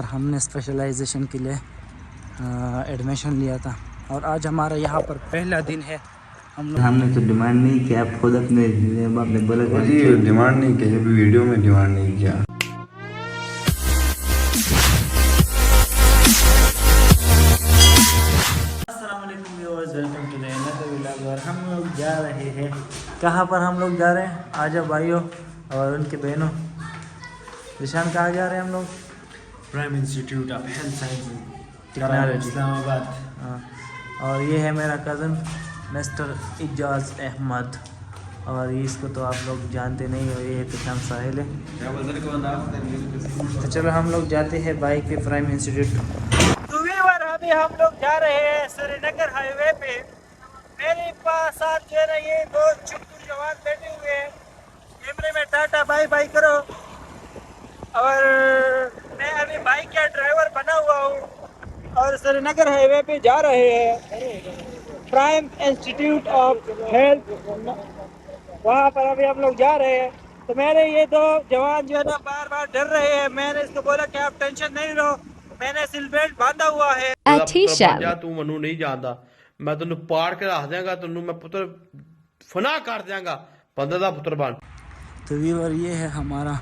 पर हमने स्पेशलाइजेशन के लिए एडमिशन लिया था और आज हमारा यहाँ पर पहला दिन है। हमने तो डिमांड नहीं किया, आप खुद अपने बाप ने बोला जी डिमांड नहीं किया, जब वीडियो में डिमांड नहीं किया। अस्सलामुअलैकुम viewers, welcome to the another vlog. और हम लोग जा रहे हैं, कहाँ पर हम लोग जा रहे हैं? आजा भाइयों और उनके बहनों। निशान कहाँ जा रहे हैं हम लोग? Prime institute of health science technology, Islamabad. हाँ। और ये है मेरा कज़न मिस्टर इजाज़ अहमद, और इसको तो आप लोग जानते नहीं हो, ये एहतशाम साहिल है। तो चलो हम लोग जाते हैं बाइक पे प्राइम इंस्टीट्यूट। तो व्यूअर अभी हम लोग जा रहे हैं श्रीनगर हाईवे पे। मेरे पास साथ जो है ना ये दो चुटकुल जवान बैठे हुए हैं, कैमरे में टाटा बाय बाय करो। और मैं अभी बाइक का ड्राइवर बना हुआ हूँ और श्रीनगर हाईवे पे जा रहे हैं प्राइम इंस्टीट्यूट ऑफ हेल्थ, वहाँ पर अभी हम लोग जा रहे हैं। तो मेरे ये दो जवान जो है ना बार बार डर रहे हैं। मैंने इसको बोला कि आप टेंशन नहीं लो, मैंने सीट बेल्ट बांधा हुआ है। तू मनु नहीं जानता, मैं तेन पाड़ के रख देंगा, तेन मैं पुत्र फना कर देंगा, बंदे दा पुत्र बन। तो व्यूअर ये है हमारा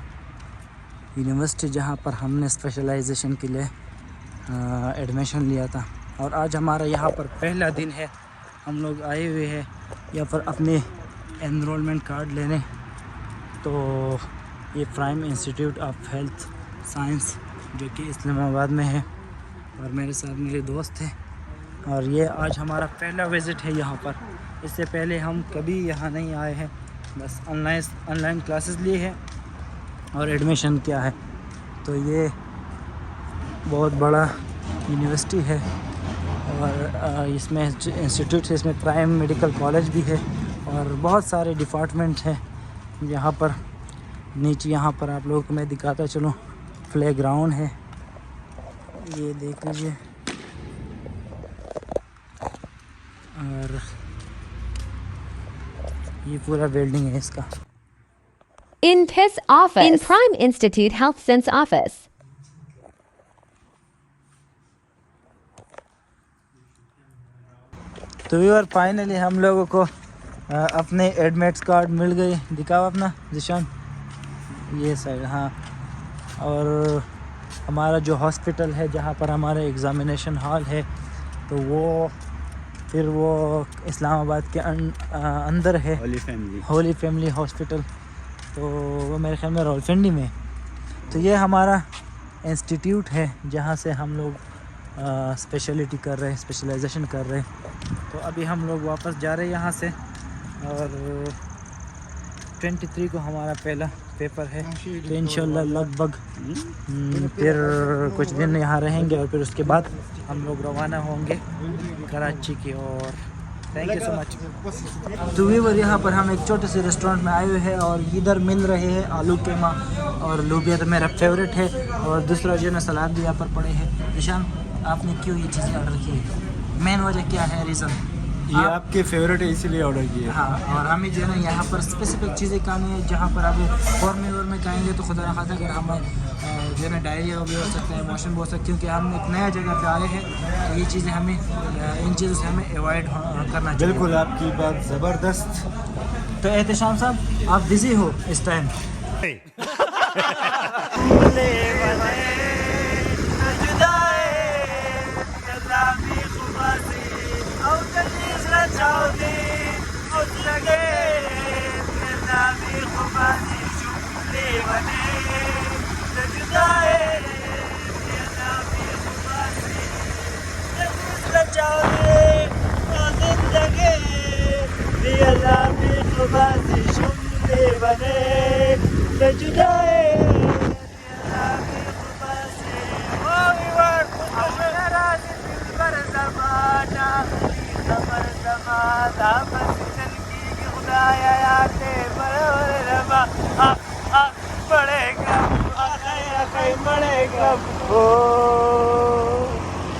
यूनिवर्सिटी जहाँ पर हमने स्पेशलाइजेशन के लिए एडमिशन लिया था और आज हमारा यहाँ पर पहला दिन है। हम लोग आए हुए हैं यहाँ पर अपने एनरोलमेंट कार्ड लेने। तो ये prime institute of health science जो कि इस्लामाबाद में है, और मेरे साथ मेरे दोस्त हैं। और ये आज हमारा पहला विज़िट है यहाँ पर। इससे पहले हम कभी यहाँ नहीं आए हैं, बस ऑनलाइन क्लासेस लिए हैं और एडमिशन किया है। तो ये बहुत बड़ा यूनिवर्सिटी है और इसमें इंस्टीट्यूट है, इसमें प्राइम मेडिकल कॉलेज भी है और बहुत सारे डिपार्टमेंट हैं यहाँ पर। नीचे यहाँ पर आप लोगों को मैं दिखाता चलूँ, प्ले ग्राउंड है, ये देख लीजिए। और ये पूरा बिल्डिंग है इसका। In PIS office. In Prime Institute Health Sense office. तो व्यूअर फाइनली हम लोगों को अपने एडमिट्स कार्ड मिल गए। दिखाओ अपना जिशान, ये साइड, हाँ। और हमारा जो हॉस्पिटल है जहाँ पर हमारा एग्ज़ामिनेशन हॉल है, तो वो फिर वो इस्लामाबाद के अंदर है, होली फैमिली हॉस्पिटल। तो वो मेरे ख्याल में रावलपिंडी में। तो ये हमारा इंस्टीट्यूट है जहाँ से हम लोग स्पेशलिटी कर रहे हैं, स्पेशलाइजेशन कर रहे हैं। तो अभी हम लोग वापस जा रहे हैं यहाँ से और 23 को हमारा पहला पेपर है। तो इंशाल्लाह लगभग फिर कुछ दिन यहाँ रहेंगे और फिर उसके बाद हम लोग रवाना होंगे कराची की ओर। Thank you so much. तो व्यूअर यहाँ पर हम एक छोटे से रेस्टोरेंट में आए हुए हैं और इधर मिल रहे हैं आलू कीमा और लोबिया, तो मेरा फेवरेट है। और दूसरा जो है ना सलाद भी यहाँ पर पड़े हैं। निशान, आपने क्यों ये चीज़ें ऑर्डर की है? मेन वजह क्या है, रीज़न? ये आपके फेवरेट है इसीलिए ऑर्डर किया। हाँ, और हमें जो है ना यहाँ पर स्पेसिफिक चीज़ें खानी है जहाँ पर अब फॉर्म में खाएंगे तो खुदा न खासा अगर हम जो है ना डायरिया भी हो सकता है, मोशन भी हो सकता है, क्योंकि हम एक नया जगह पे आए हैं। तो ये चीज़ें हमें इन चीज़ों से हमें अवॉइड करना चाहिए। बिल्कुल, आपकी बात ज़बरदस्त। तो एहतशाम साहब, आप बिज़ी हो इस टाइम?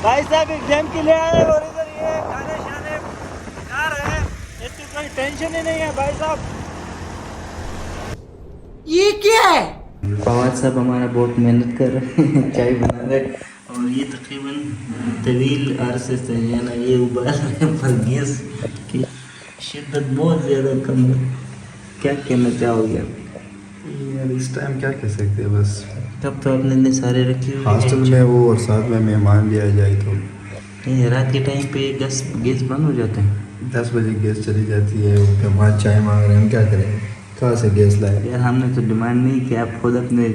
भाई साहब एग्जाम के लिए आए और इधर ये खाने शाने खा रहे हैं, इसकी कोई टेंशन ही नहीं है भाई साहब। ये क्या है? फवाद साहब हमारा बहुत मेहनत कर रहे हैं, चाय बना रहे हैं और ये तकरीबन तवील अरसे से है ना ये उबाल रहे हैं, पर गैस की शिद्दत बहुत ज़्यादा कम है। क्या कहना चाहोगे आप? यार इस टाइम क्या कह सकते हैं, बस तब तो आपने इतने सारे रखे हुए हॉस्टल हैं। में वो और साथ में मेहमान भी आ जाए तो नहीं, रात के टाइम पे गैस बंद हो जाते हैं। 10 बजे गैस चली जाती है, उनके बाद चाय मांग रहे हैं, हम क्या करें, कहाँ से गैस लाए। यार हमने तो डिमांड नहीं किया, आप खुद अपने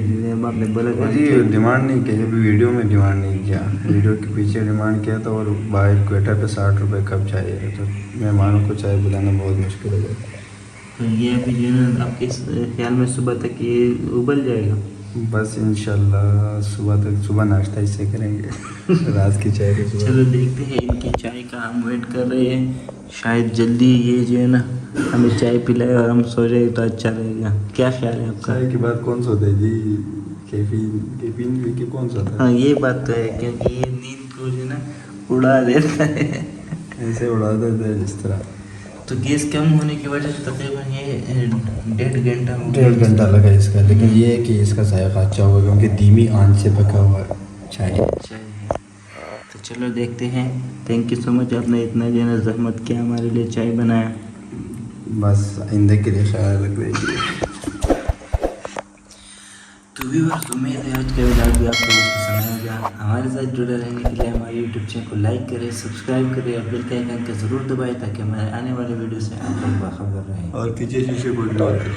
आपने बोला कि जी डिमांड नहीं की, अभी वीडियो में डिमांड नहीं किया, वीडियो के पीछे डिमांड किया था। और बाहर क्वेटर पे 60 रुपये कप चाहिए, तो मेहमानों को चाय बुलाना बहुत मुश्किल हो जाता है। तो ये अभी जो है ना आपके ख्याल में सुबह तक ये उबल जाएगा? बस इंशाल्लाह सुबह नाश्ता इससे करेंगे रात की चाय के सुबह। चलो देखते हैं, इनकी चाय का हम वेट कर रहे हैं। शायद जल्दी ये जो है ना हमें चाय पिलाए और हम सो जाए तो अच्छा रहेगा। क्या ख्याल है आपका? चाय के बाद कौन सोता है जी, कैफीन पी के कौन सोता है। हाँ ये बात तो है, क्योंकि ये नींद को जो है ना उड़ा देता है। ऐसे उड़ा देता है जिस तरह। तो गैस कम होने की वजह से तकरीबन ये 1.5 घंटा लगा इसका, लेकिन ये है कि इसका जायका अच्छा होगा क्योंकि धीमी आंच से पका हुआ चाय। तो चलो देखते हैं। थैंक यू सो मच, आपने इतना जो है ना जहमत किया हमारे लिए चाय बनाया। बस आइंदे के लिए ख्याल रख रही। तो व्यूअर्स, उम्मीद है आज के वीडियो भी आप लोगों को पसंद आएगा। हमारे साथ जुड़े रहने के लिए हमारे यूट्यूब चैनल को लाइक करें, सब्सक्राइब करें और बेल के आइकन को ज़रूर दबाएं ताकि हमारे आने वाले वीडियो से आप लोग बाखबर रहें। और पीछे शीशे को ड्रॉ करें।